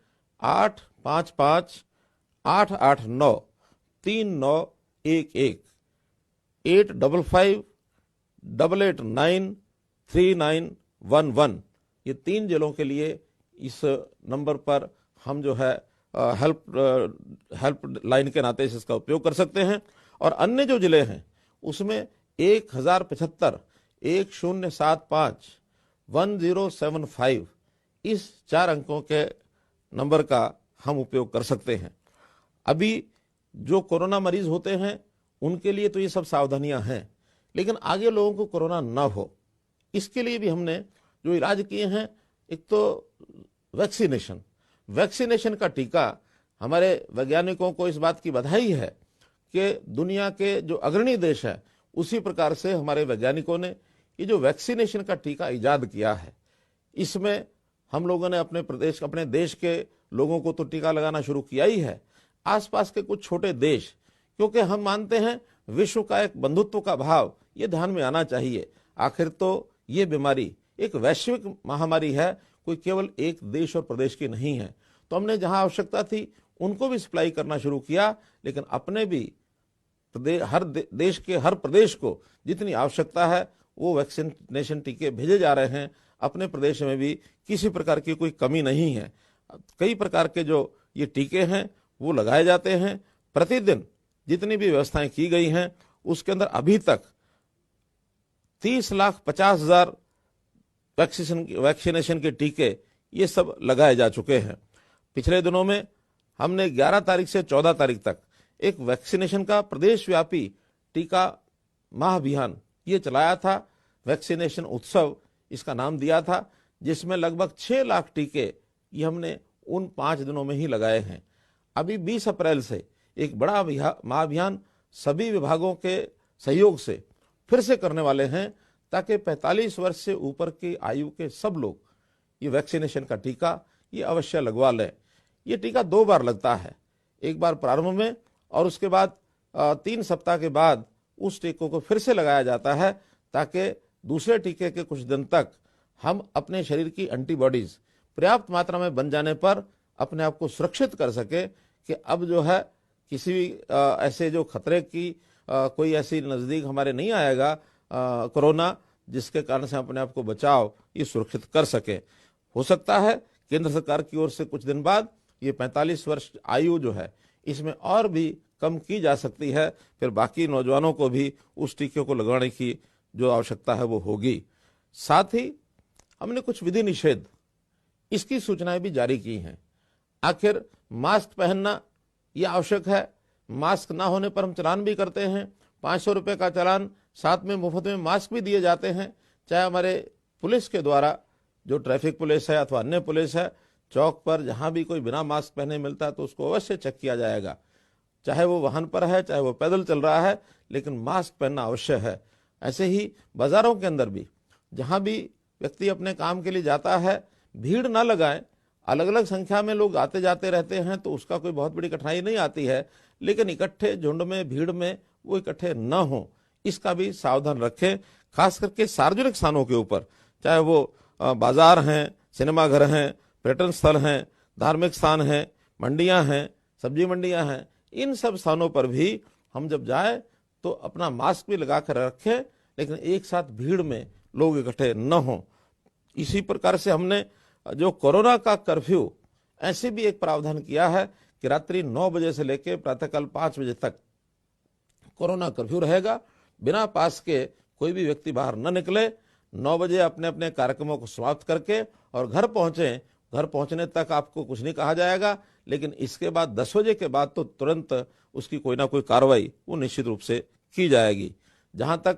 B: 855-889-3911 855-889-3911 ये 3 जिलों के लिए इस नंबर पर हम जो है हेल्प लाइन के नाते इसका उपयोग कर सकते हैं। और अन्य जो जिले हैं उसमें 1075-1075 इस 4 अंकों के नंबर का हम उपयोग कर सकते हैं। अभी जो कोरोना मरीज होते हैं उनके लिए तो ये सब सावधानियां हैं, लेकिन आगे लोगों को कोरोना ना हो इसके लिए भी हमने जो इलाज किए हैं, एक तो वैक्सीनेशन का टीका। हमारे वैज्ञानिकों को इस बात की बधाई है कि दुनिया के जो अग्रणी देश हैं उसी प्रकार से हमारे वैज्ञानिकों ने ये जो वैक्सीनेशन का टीका इजाद किया है, इसमें हम लोगों ने अपने देश के लोगों को तो टीका लगाना शुरू किया ही है, आसपास के कुछ छोटे देश, क्योंकि हम मानते हैं विश्व का एक बंधुत्व का भाव ये ध्यान में आना चाहिए। आखिर तो ये बीमारी एक वैश्विक महामारी है, कोई केवल एक देश और प्रदेश की नहीं है। तो हमने जहां आवश्यकता थी उनको भी सप्लाई करना शुरू किया, लेकिन अपने भी देश के हर प्रदेश को जितनी आवश्यकता है वो वैक्सीनेशन टीके भेजे जा रहे हैं। अपने प्रदेश में भी किसी प्रकार की कोई कमी नहीं है। कई प्रकार के जो ये टीके हैं वो लगाए जाते हैं। प्रतिदिन जितनी भी व्यवस्थाएं की गई हैं उसके अंदर अभी तक 30,50,000 वैक्सीनेशन के टीके ये सब लगाए जा चुके हैं। पिछले दिनों में हमने 11 तारीख से 14 तारीख तक एक वैक्सीनेशन का प्रदेश व्यापी टीका महाअभियान ये चलाया था। वैक्सीनेशन उत्सव इसका नाम दिया था, जिसमें लगभग 6 लाख टीके ये हमने उन 5 दिनों में ही लगाए हैं। अभी 20 अप्रैल से एक बड़ा महाअभियान सभी विभागों के सहयोग से फिर से करने वाले हैं, ताकि 45 वर्ष से ऊपर की आयु के सब लोग ये वैक्सीनेशन का टीका ये अवश्य लगवा लें। ये टीका 2 बार लगता है, एक बार प्रारंभ में और उसके बाद 3 सप्ताह के बाद उस टीकों को फिर से लगाया जाता है, ताकि दूसरे टीके के कुछ दिन तक हम अपने शरीर की एंटीबॉडीज पर्याप्त मात्रा में बन जाने पर अपने आप को सुरक्षित कर सके कि अब जो है किसी भी ऐसे जो खतरे की कोई ऐसी नज़दीक हमारे नहीं आएगा कोरोना, जिसके कारण से अपने आप को बचाव ये सुरक्षित कर सके। हो सकता है केंद्र सरकार की ओर से कुछ दिन बाद ये 45 वर्ष आयु जो है इसमें और भी कम की जा सकती है, फिर बाकी नौजवानों को भी उस टीके को लगवाने की जो आवश्यकता है वो होगी। साथ ही हमने कुछ विधि निषेध इसकी सूचनाएं भी जारी की हैं। आखिर मास्क पहनना ये आवश्यक है, मास्क ना होने पर हम चालान भी करते हैं। 500 रुपये का चालान, साथ में मुफ्त में मास्क भी दिए जाते हैं। चाहे हमारे पुलिस के द्वारा, जो ट्रैफिक पुलिस है अथवा अन्य पुलिस है, चौक पर जहां भी कोई बिना मास्क पहने मिलता है तो उसको अवश्य चेक किया जाएगा, चाहे वो वाहन पर है चाहे वो पैदल चल रहा है, लेकिन मास्क पहनना अवश्य है। ऐसे ही बाजारों के अंदर भी जहां भी व्यक्ति अपने काम के लिए जाता है, भीड़ ना लगाएं। अलग अलग संख्या में लोग आते जाते रहते हैं तो उसका कोई बहुत बड़ी कठिनाई नहीं आती है, लेकिन इकट्ठे झुंड में, भीड़ में वो इकट्ठे न हो, इसका भी सावधान रखें। खास करके सार्वजनिक स्थानों के ऊपर, चाहे वो बाजार हैं, सिनेमाघर हैं, पर्यटन स्थल हैं, धार्मिक स्थान हैं, मंडियां हैं, सब्जी मंडियां हैं, इन सब स्थानों पर भी हम जब जाए तो अपना मास्क भी लगा कर रखें, लेकिन एक साथ भीड़ में लोग इकट्ठे न हों। इसी प्रकार से हमने जो कोरोना का कर्फ्यू, ऐसे भी एक प्रावधान किया है कि रात्रि 9 बजे से लेकर प्रातःकाल 5 बजे तक कोरोना कर्फ्यू रहेगा। बिना पास के कोई भी व्यक्ति बाहर न निकले। 9 बजे अपने अपने कार्यक्रमों को समाप्त करके और घर पहुंचे। घर पहुंचने तक आपको कुछ नहीं कहा जाएगा, लेकिन इसके बाद 10 बजे के बाद तो तुरंत उसकी कोई ना कोई कार्रवाई वो निश्चित रूप से की जाएगी। जहां तक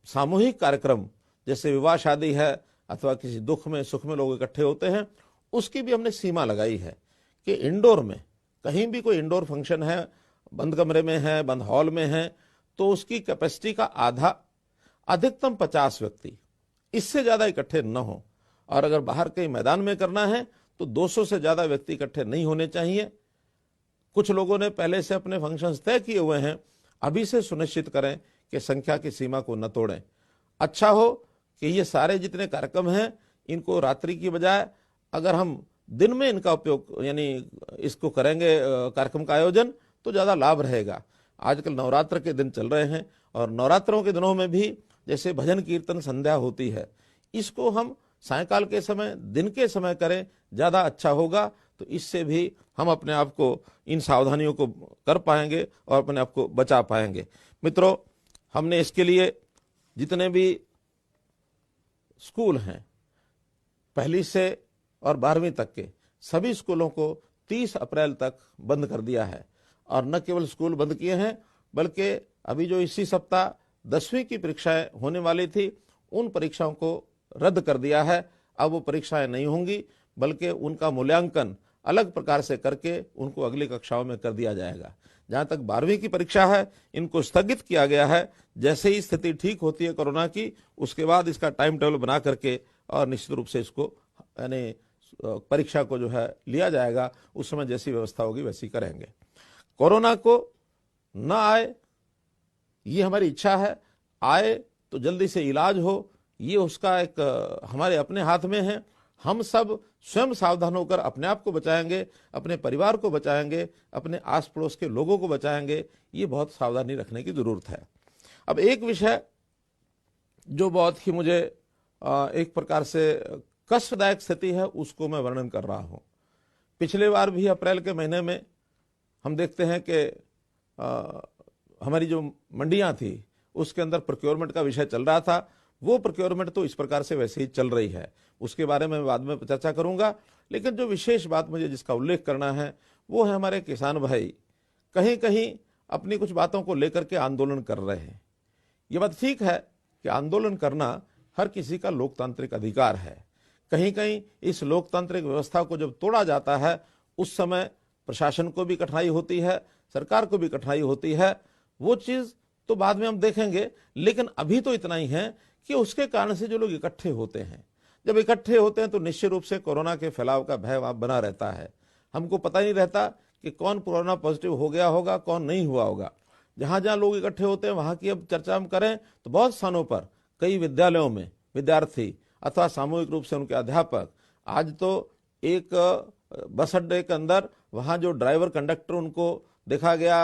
B: सामूहिक कार्यक्रम जैसे विवाह शादी है अथवा किसी दुख में सुख में लोग इकट्ठे होते हैं, उसकी भी हमने सीमा लगाई है कि इंडोर में कहीं भी कोई इंडोर फंक्शन है, बंद कमरे में है, बंद हॉल में है, तो उसकी कैपेसिटी का आधा, अधिकतम 50 व्यक्ति, इससे ज्यादा इकट्ठे न हो। और अगर बाहर कहीं मैदान में करना है तो 200 से ज्यादा व्यक्ति इकट्ठे नहीं होने चाहिए। कुछ लोगों ने पहले से अपने फंक्शंस तय किए हुए हैं, अभी से सुनिश्चित करें कि संख्या की सीमा को न तोड़ें। अच्छा हो कि ये सारे जितने कार्यक्रम हैं इनको रात्रि की बजाय अगर हम दिन में इनका उपयोग यानी इसको करेंगे कार्यक्रम का आयोजन, तो ज़्यादा लाभ रहेगा। आजकल नवरात्र के दिन चल रहे हैं और नवरात्रों के दिनों में भी जैसे भजन कीर्तन संध्या होती है, इसको हम सायंकाल के समय, दिन के समय करें, ज़्यादा अच्छा होगा। तो इससे भी हम अपने आप को इन सावधानियों को कर पाएंगे और अपने आप को बचा पाएंगे। मित्रों, हमने इसके लिए जितने भी स्कूल हैं, 1ली से और 12वीं तक के सभी स्कूलों को 30 अप्रैल तक बंद कर दिया है। और न केवल स्कूल बंद किए हैं, बल्कि अभी जो इसी सप्ताह 10वीं की परीक्षाएं होने वाली थी, उन परीक्षाओं को रद्द कर दिया है। अब वो परीक्षाएं नहीं होंगी, बल्कि उनका मूल्यांकन अलग प्रकार से करके उनको अगली कक्षाओं में कर दिया जाएगा। जहां तक 12वीं की परीक्षा है, इनको स्थगित किया गया है। जैसे ही स्थिति ठीक होती है कोरोना की, उसके बाद इसका टाइम टेबल बना करके और निश्चित रूप से इसको यानी परीक्षा को जो है लिया जाएगा। उस समय जैसी व्यवस्था होगी वैसी करेंगे। कोरोना को न आए ये हमारी इच्छा है, आए तो जल्दी से इलाज हो, ये उसका एक हमारे अपने हाथ में है। हम सब स्वयं सावधान होकर अपने आप को बचाएंगे, अपने परिवार को बचाएंगे, अपने आस पड़ोस के लोगों को बचाएंगे, ये बहुत सावधानी रखने की जरूरत है। अब एक विषय जो बहुत ही मुझे एक प्रकार से कष्टदायक स्थिति है, उसको मैं वर्णन कर रहा हूं। पिछले बार भी अप्रैल के महीने में हम देखते हैं कि हमारी जो मंडियां थी उसके अंदर प्रोक्योरमेंट का विषय चल रहा था। वो प्रोक्योरमेंट तो इस प्रकार से वैसे ही चल रही है, उसके बारे में बाद में चर्चा करूंगा। लेकिन जो विशेष बात मुझे जिसका उल्लेख करना है वो है हमारे किसान भाई कहीं कहीं अपनी कुछ बातों को लेकर के आंदोलन कर रहे हैं। ये बात ठीक है कि आंदोलन करना हर किसी का लोकतांत्रिक अधिकार है। कहीं कहीं इस लोकतांत्रिक व्यवस्था को जब तोड़ा जाता है उस समय प्रशासन को भी कठिनाई होती है, सरकार को भी कठिनाई होती है। वो चीज तो बाद में हम देखेंगे, लेकिन अभी तो इतना ही है कि उसके कारण से जो लोग इकट्ठे होते हैं, जब इकट्ठे होते हैं तो निश्चित रूप से कोरोना के फैलाव का भय वहां बना रहता है। हमको पता ही नहीं रहता कि कौन कोरोना पॉजिटिव हो गया होगा, कौन नहीं हुआ होगा। जहां जहां लोग इकट्ठे होते हैं वहां की अब चर्चा हम करें तो बहुत स्थानों पर कई विद्यालयों में विद्यार्थी अथवा सामूहिक रूप से उनके अध्यापक, आज तो एक बस अड्डे के अंदर वहां जो ड्राइवर कंडक्टर उनको देखा गया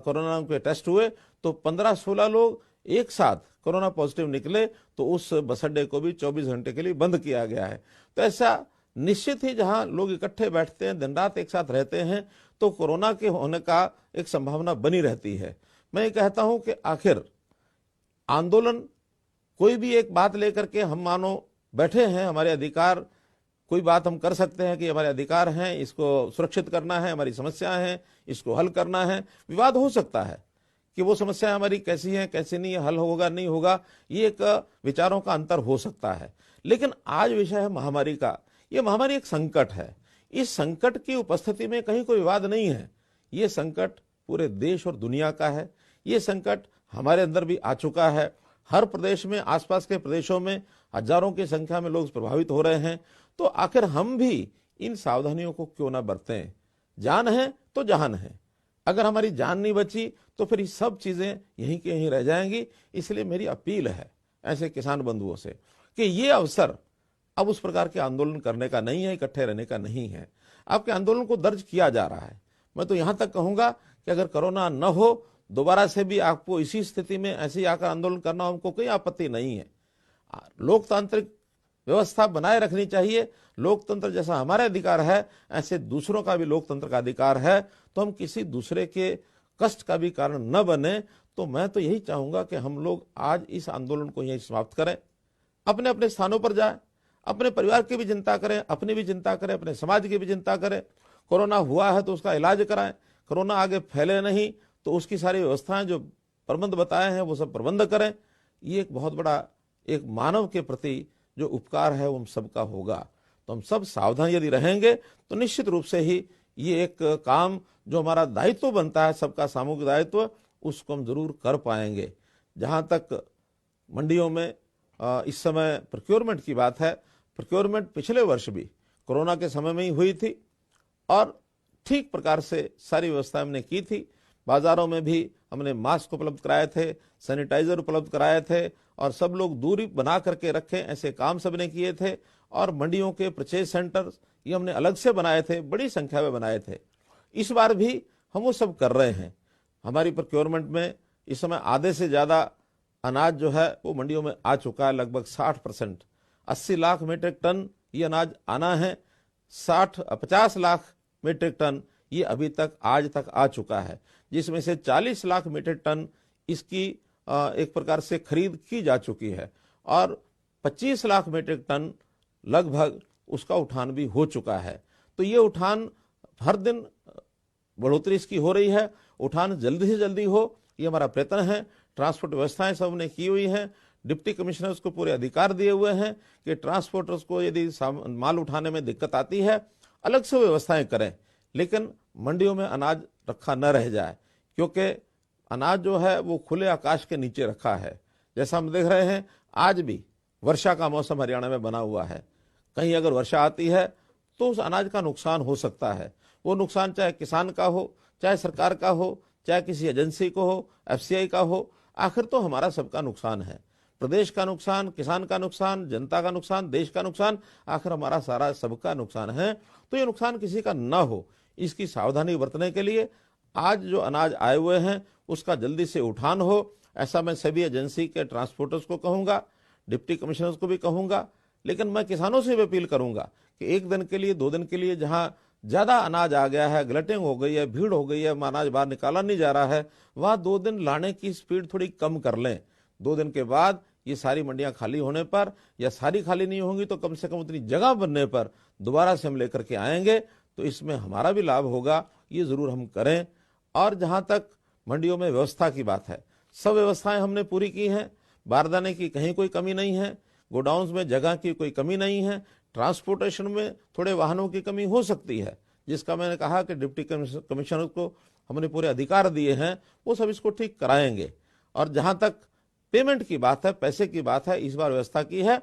B: कोरोना के टेस्ट हुए तो 15-16 लोग एक साथ कोरोना पॉजिटिव निकले, तो उस बस अड्डे को भी 24 घंटे के लिए बंद किया गया है। तो ऐसा निश्चित ही जहां लोग इकट्ठे बैठते हैं, दिन रात एक साथ रहते हैं, तो कोरोना के होने का एक संभावना बनी रहती है। मैं ये कहता हूं कि आखिर आंदोलन कोई भी एक बात लेकर के हम मानो बैठे हैं, हमारे अधिकार, कोई बात हम कर सकते हैं कि हमारे अधिकार हैं, इसको सुरक्षित करना है, हमारी समस्याएं हैं, इसको हल करना है। विवाद हो सकता है कि वो समस्या हमारी कैसी है, कैसी नहीं है, हल होगा नहीं होगा, ये एक विचारों का अंतर हो सकता है। लेकिन आज विषय है महामारी का। ये महामारी एक संकट है। इस संकट की उपस्थिति में कहीं कोई विवाद नहीं है। ये संकट पूरे देश और दुनिया का है। ये संकट हमारे अंदर भी आ चुका है। हर प्रदेश में, आसपास के प्रदेशों में हजारों की संख्या में लोग प्रभावित हो रहे हैं। तो आखिर हम भी इन सावधानियों को क्यों ना बरतें। जान है तो जहान है। अगर हमारी जान नहीं बची तो फिर ये सब चीजें यहीं के यहीं रह जाएंगी। इसलिए मेरी अपील है ऐसे किसान बंधुओं से कि ये अवसर अब उस प्रकार के आंदोलन करने का नहीं है, इकट्ठे रहने का नहीं है। आपके आंदोलन को दर्ज किया जा रहा है। मैं तो यहां तक कहूंगा कि अगर कोरोना न हो, दोबारा से भी आपको इसी स्थिति में ऐसे ही आकर आंदोलन करना, हमको कोई आपत्ति नहीं है। लोकतांत्रिक व्यवस्था बनाए रखनी चाहिए। लोकतंत्र जैसा हमारा अधिकार है, ऐसे दूसरों का भी लोकतंत्र का अधिकार है। तो हम किसी दूसरे के कष्ट का भी कारण न बने। तो मैं तो यही चाहूंगा कि हम लोग आज इस आंदोलन को यहीं समाप्त करें, अपने अपने स्थानों पर जाएं, अपने परिवार की भी चिंता करें, अपनी भी चिंता करें, अपने समाज की भी चिंता करें। कोरोना हुआ है तो उसका इलाज कराएं, कोरोना आगे फैले नहीं तो उसकी सारी व्यवस्थाएं जो प्रबंध बताए हैं वो सब प्रबंध करें। ये एक बहुत बड़ा एक मानव के प्रति जो उपकार है वो हम सबका होगा। तो हम सब सावधान यदि रहेंगे तो निश्चित रूप से ही ये एक काम जो हमारा दायित्व बनता है, सबका सामूहिक दायित्व, उसको हम जरूर कर पाएंगे। जहां तक मंडियों में इस समय प्रोक्योरमेंट की बात है, प्रोक्योरमेंट पिछले वर्ष भी कोरोना के समय में ही हुई थी और ठीक प्रकार से सारी व्यवस्था हमने की थी। बाजारों में भी हमने मास्क उपलब्ध कराए थे, सैनिटाइजर उपलब्ध कराए थे और सब लोग दूरी बना करके रखें, ऐसे काम सबने किए थे। और मंडियों के परचेज सेंटर ये हमने अलग से बनाए थे, बड़ी संख्या में बनाए थे। इस बार भी हम वो सब कर रहे हैं। हमारी प्रोक्योरमेंट में इस समय आधे से ज्यादा अनाज जो है वो मंडियों में आ चुका है, लगभग 60%। 80 लाख मीट्रिक टन ये अनाज आना है। 50 लाख मीट्रिक टन ये अभी तक आज तक आ चुका है, जिसमें से 40 लाख मीट्रिक टन इसकी एक प्रकार से खरीद की जा चुकी है और 25 लाख मीट्रिक टन लगभग उसका उठान भी हो चुका है। तो ये उठान हर दिन बढ़ोतरी इसकी हो रही है। उठान जल्दी से जल्दी हो, ये हमारा प्रयत्न है। ट्रांसपोर्ट व्यवस्थाएं सबने की हुई हैं। डिप्टी कमिश्नर्स को पूरे अधिकार दिए हुए हैं कि ट्रांसपोर्टर्स को यदि माल उठाने में दिक्कत आती है अलग से व्यवस्थाएं करें, लेकिन मंडियों में अनाज रखा न रह जाए, क्योंकि अनाज जो है वो खुले आकाश के नीचे रखा है। जैसा हम देख रहे हैं आज भी वर्षा का मौसम हरियाणा में बना हुआ है। कहीं अगर वर्षा आती है तो उस अनाज का नुकसान हो सकता है। वो नुकसान चाहे किसान का हो, चाहे सरकार का हो, चाहे किसी एजेंसी को हो, एफसीआई का हो, आखिर तो हमारा सबका नुकसान है। प्रदेश का नुकसान, किसान का नुकसान, जनता का नुकसान, देश का नुकसान, आखिर हमारा सारा सबका नुकसान है। तो ये नुकसान किसी का ना हो, इसकी सावधानी बरतने के लिए आज जो अनाज आए हुए हैं उसका जल्दी से उठान हो, ऐसा मैं सभी एजेंसी के ट्रांसपोर्टर्स को कहूंगा, डिप्टी कमिश्नर्स को भी कहूंगा। लेकिन मैं किसानों से भी अपील करूंगा कि एक दिन के लिए, 2 दिन के लिए जहां ज्यादा अनाज आ गया है, ग्लटिंग हो गई है, भीड़ हो गई है, अनाज बाहर निकाला नहीं जा रहा है, वहां 2 दिन लाने की स्पीड थोड़ी कम कर लें। 2 दिन के बाद ये सारी मंडियां खाली होने पर, या सारी खाली नहीं होंगी तो कम से कम उतनी जगह बनने पर दोबारा से हम लेकर के आएंगे, तो इसमें हमारा भी लाभ होगा। ये जरूर हम करें। और जहां तक मंडियों में व्यवस्था की बात है, सब व्यवस्थाएं हमने पूरी की हैं। बारदाने की कहीं कोई कमी नहीं है, गोडाउन्स में जगह की कोई कमी नहीं है। ट्रांसपोर्टेशन में थोड़े वाहनों की कमी हो सकती है, जिसका मैंने कहा कि डिप्टी कमिश्नर को हमने पूरे अधिकार दिए हैं, वो सब इसको ठीक कराएंगे। और जहां तक पेमेंट की बात है, पैसे की बात है, इस बार व्यवस्था की है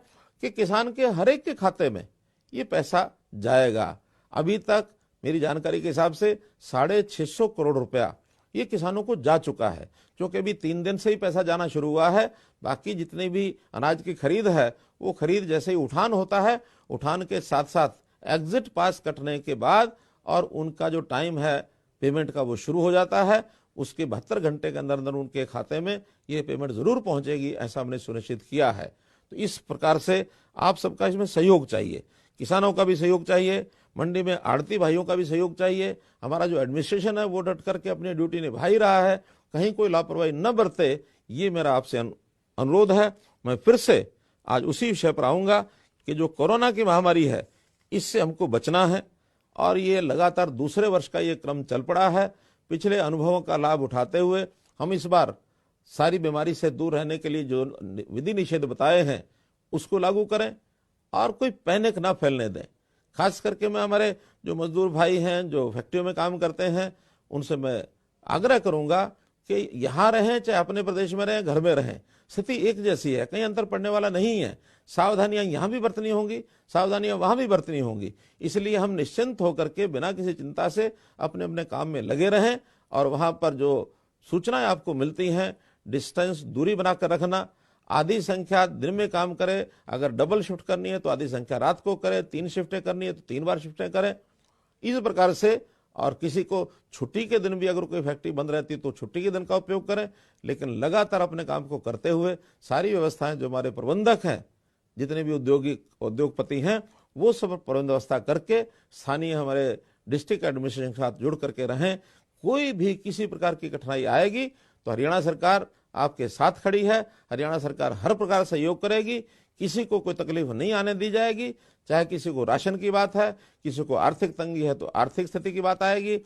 B: कि किसान के हर एक के खाते में ये पैसा जाएगा। अभी तक मेरी जानकारी के हिसाब से 650 करोड़ रुपया ये किसानों को जा चुका है, क्योंकि अभी 3 दिन से ही पैसा जाना शुरू हुआ है। बाकी जितनी भी अनाज की खरीद है, वो खरीद जैसे ही उठान होता है, उठान के साथ साथ एग्जिट पास कटने के बाद और उनका जो टाइम है पेमेंट का वो शुरू हो जाता है। उसके 72 घंटे के अंदर अंदर उनके खाते में ये पेमेंट जरूर पहुंचेगी, ऐसा हमने सुनिश्चित किया है। तो इस प्रकार से आप सबका इसमें सहयोग चाहिए, किसानों का भी सहयोग चाहिए, मंडी में आड़ती भाइयों का भी सहयोग चाहिए। हमारा जो एडमिनिस्ट्रेशन है वो डट करके अपनी ड्यूटी निभा ही रहा है, कहीं कोई लापरवाही न बरते, ये मेरा आपसे अनुरोध है। मैं फिर से आज उसी विषय पर आऊंगा कि जो कोरोना की महामारी है, इससे हमको बचना है। और ये लगातार दूसरे वर्ष का ये क्रम चल पड़ा है। पिछले अनुभवों का लाभ उठाते हुए हम इस बार सारी बीमारी से दूर रहने के लिए जो विधि निषेध बताए हैं उसको लागू करें और कोई पैनिक ना फैलने दें। खास करके मैं हमारे जो मजदूर भाई हैं, जो फैक्ट्रियों में काम करते हैं, उनसे मैं आग्रह करूंगा कि यहाँ रहें चाहे अपने प्रदेश में रहें, घर में रहें, स्थिति एक जैसी है, कहीं अंतर पड़ने वाला नहीं है। सावधानियां यहाँ भी बरतनी होंगी, सावधानियां वहां भी बरतनी होंगी। इसलिए हम निश्चिंत होकर के बिना किसी चिंता से अपने अपने काम में लगे रहें। और वहां पर जो सूचनाएं आपको मिलती हैं, डिस्टेंस, दूरी बनाकर रखना, आधी संख्या दिन में काम करे, अगर डबल शिफ्ट करनी है तो आधी संख्या रात को करे, 3 शिफ्टें करनी है तो 3 बार शिफ्टें करें, इस प्रकार से। और किसी को छुट्टी के दिन भी अगर कोई फैक्ट्री बंद रहती है तो छुट्टी के दिन का उपयोग करें, लेकिन लगातार अपने काम को करते हुए सारी व्यवस्थाएं जो हमारे प्रबंधक हैं, जितने भी उद्योगपति हैं, वो सब प्रबंध व्यवस्था करके स्थानीय हमारे डिस्ट्रिक्ट एडमिनिस्ट्रेशन के साथ जुड़ करके रहें। कोई भी किसी प्रकार की कठिनाई आएगी तो हरियाणा सरकार आपके साथ खड़ी है, हरियाणा सरकार हर प्रकार सहयोग करेगी, किसी को कोई तकलीफ नहीं आने दी जाएगी। चाहे किसी को राशन की बात है, किसी को आर्थिक तंगी है तो आर्थिक स्थिति की बात आएगी,